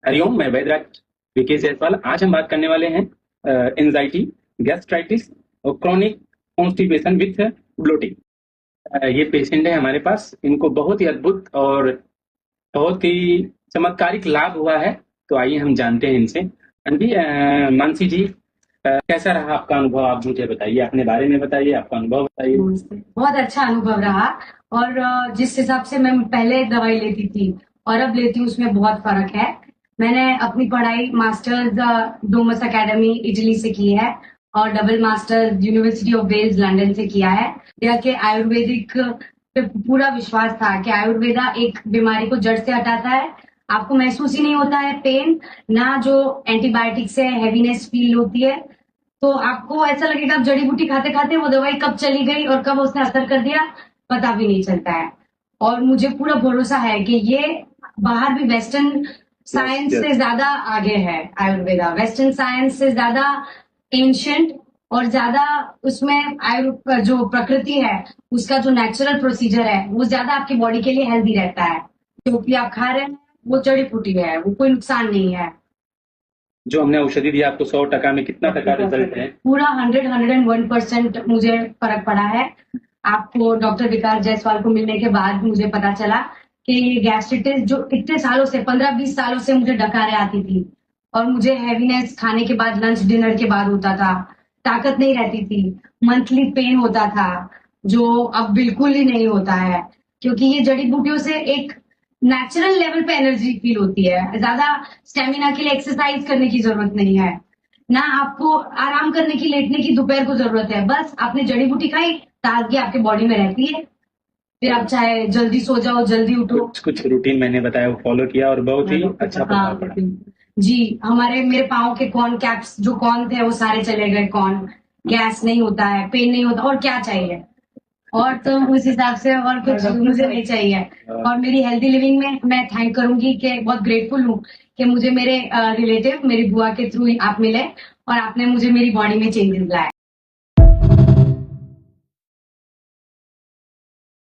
हरिओम, मैं वैद्यराज विके जायसवाल। आज हम बात करने वाले हैं एंजाइटी, गैस्ट्राइटिस और क्रॉनिक कॉन्स्टिपेशन विथ ब्लोटिंग। ये पेशेंट है हमारे पास, इनको बहुत ही अद्भुत और बहुत ही चमत्कारिक लाभ हुआ है। तो आइए हम जानते हैं इनसे। हाँ जी, मानसी जी, कैसा रहा आपका अनुभव? आप मुझे बताइए, अपने बारे में बताइए, आपका अनुभव बताइए। बहुत अच्छा अनुभव रहा। और जिस हिसाब से मैं पहले दवाई लेती थी और अब लेती हूँ उसमें बहुत फर्क है। मैंने अपनी पढ़ाई मास्टर्स डोमस एकेडमी इटली से की है और double masters university of Wales London से किया है। यह के आयुर्वेदिक पे पूरा विश्वास था कि आयुर्वेदा एक बीमारी को जड़ से हटाता है। आपको महसूस ही नहीं होता है पेन, ना जो एंटीबायोटिक से हैवीनेस फील होती है। तो आपको ऐसा लगेगा आप जड़ी बूटी खाते खाते वो दवाई कब चली गई और कब उसने असर कर दिया पता भी नहीं चलता है। और मुझे पूरा भरोसा है कि ये बाहर भी वेस्टर्न साइंस yes. से ज्यादा आगे है। आयुर्वेदा वेस्टर्न साइंस से ज्यादा एंशियंट और ज्यादा उसमें जो प्रकृति है उसका जो नेचुरल प्रोसीजर है वो ज्यादा आपकी बॉडी के लिए हेल्दी रहता है। क्योंकि आप खा रहे हैं वो जड़ी बूटी है, वो कोई नुकसान नहीं है। जो हमने औषधि दी आपको 100% में कितना टका रिजल्ट है? पूरा 101% मुझे फर्क पड़ा है। आपको डॉक्टर विकास जायसवाल को मिलने के बाद मुझे पता चला कि ये गैस्ट्रिटिस जो इतने सालों से 15-20 सालों से मुझे डकारे आती थी और मुझे हैवीनेस खाने के बाद लंच डिनर के बाद होता था, ताकत नहीं रहती थी, मंथली पेन होता था जो अब बिल्कुल ही नहीं होता है। क्योंकि ये जड़ी बूटियों से एक नेचुरल लेवल पे एनर्जी फील होती है। ज्यादा स्टेमिना के लिए एक्सरसाइज करने की जरूरत नहीं है, ना आपको आराम करने की लेटने की दोपहर को जरूरत है। बस आपने जड़ी बूटी खाई, ताजगी आपके बॉडी में रहती है। फिर आप चाहे जल्दी सो जाओ जल्दी उठो। कुछ रूटीन मैंने बताया वो फॉलो किया और बहुत ही अच्छा प्रभाव पड़ा। जी, मेरे पाँव के कॉर्न कैप्स जो कॉर्न थे वो सारे चले गए। कॉर्न गैस नहीं होता है, पेन नहीं होता, और क्या चाहिए? और तो उस हिसाब से और कुछ मुझे नहीं चाहिए। और मेरी हेल्दी लिविंग में मैं थैंक करूंगी कि बहुत ग्रेटफुल हूँ कि मुझे मेरे रिलेटिव मेरी बुआ के थ्रू आप मिले और आपने मुझे मेरी बॉडी में चेंजेस लाए।